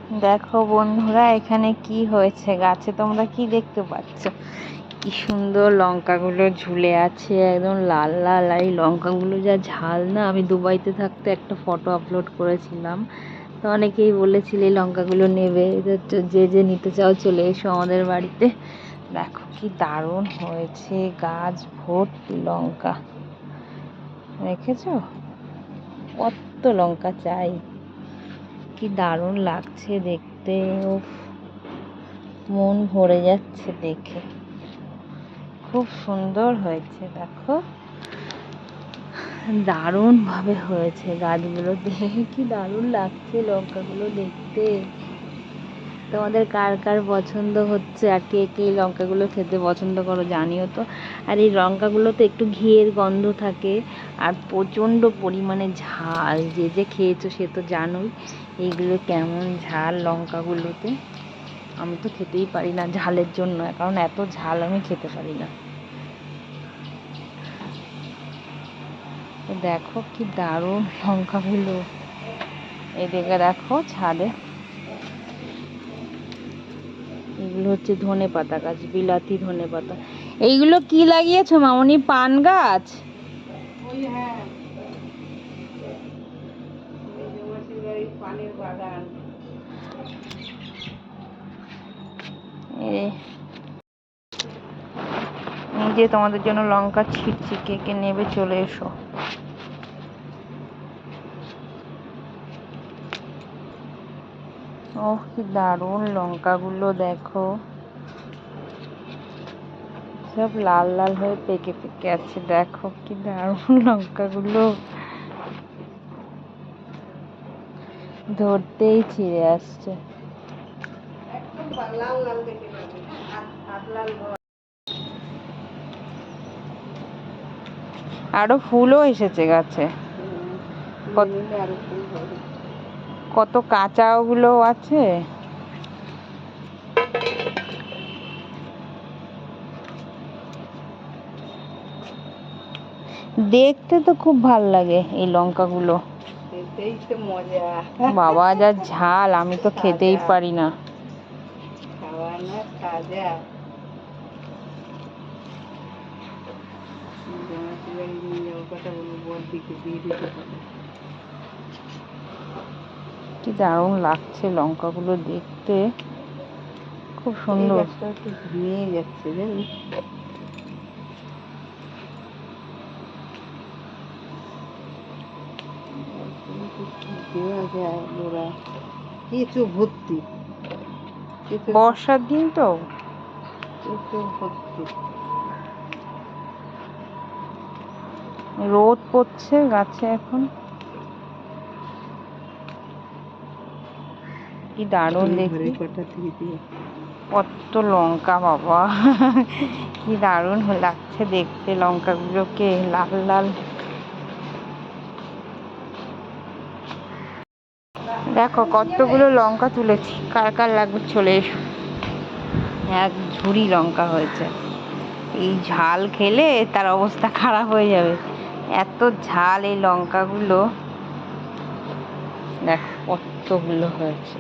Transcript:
দেখো বন্ধুরা, এখানে কি হয়েছে গাছে, তোমরা কি দেখতে পাচ্ছ? কি সুন্দর লঙ্কাগুলো ঝুলে আছে, একদম লাল লাল। আর এই লঙ্কাগুলো যা ঝাল না, আমি দুবাইতে থাকতে একটা ফটো আপলোড করেছিলাম, তো অনেকেই বলেছিল এই লঙ্কাগুলো নেবে, যে যে নিতে চাও চলে এসো আমাদের বাড়িতে। দেখো কি দারুণ হয়েছে, গাছ ভর্তি লঙ্কা। দেখেছো কত লঙ্কা চাই, কি দারুণ লাগছে দেখতে। উফ, মন ভরে যাচ্ছে দেখে, খুব সুন্দর হয়েছে। দেখো দারুণ ভাবে হয়েছে গাছগুলো, দেখে কি দারুণ লাগছে লঙ্কাগুলো দেখতে। তোমাদের কার কার পছন্দ হচ্ছে, আর কে কে এই লঙ্কাগুলো খেতে পছন্দ করো জানিও তো। আর এই লঙ্কাগুলোতে একটু ঘিয়ের গন্ধ থাকে, আর প্রচণ্ড পরিমাণে ঝাল। যে যে খেয়েছো সে তো জানোই এইগুলো কেমন ঝাল লঙ্কাগুলোতে। আমি তো খেতেই পারি না ঝালের জন্য, কারণ এত ঝাল আমি খেতে পারি না। দেখো কি দারুণ লঙ্কাগুলো, এদিকে দেখো ছাদে। এগুলো হচ্ছে ধনে পাতা গাছ, বিলাতি ধনে পাতা। এইগুলো কি লাগিয়েছো মামনি? পান গাছ? নিজে তোমাদের জন্য লঙ্কা ছিটছি, কে কে নেবে চলে এসো। ওহ কি দারুণ লঙ্কাগুলো, দেখো সব লাল লাল হয়ে পেকে পেকে আছে। দেখো কি দারুণ লঙ্কাগুলো, ধরতেই ছিঁড়ে আসছে। আরো ফুলও এসেছে গাছে, কত কাঁচা ওগুলো আছে। দেখতে তো খুব ভাল লাগে এই লঙ্কাগুলো, বাবা যা ঝাল, আমি তো খেতেই পারি না। কি দারুণ লাগছে লঙ্কাগুলো দেখতে, খুব সুন্দর। ভেঙে যাচ্ছে জানি, কেঁচো ভর্তি, বর্ষার দিন তো কেঁচো ভর্তি। রোদ পড়ছে গাছে এখন, কি দারুণ দেখি। কত লঙ্কা বাবা, কি দারুণ লাগছে দেখতে লঙ্কাগুলোকে, লাল লাল। দেখো কতগুলো লঙ্কা তুলেছি, কার কার লাগবে চলে এসো। এক ঝুড়ি লঙ্কা হয়েছে, এই ঝাল খেলে তার অবস্থা খারাপ হয়ে যাবে, এত ঝাল এই লঙ্কাগুলো। দেখো কতগুলো হয়েছে।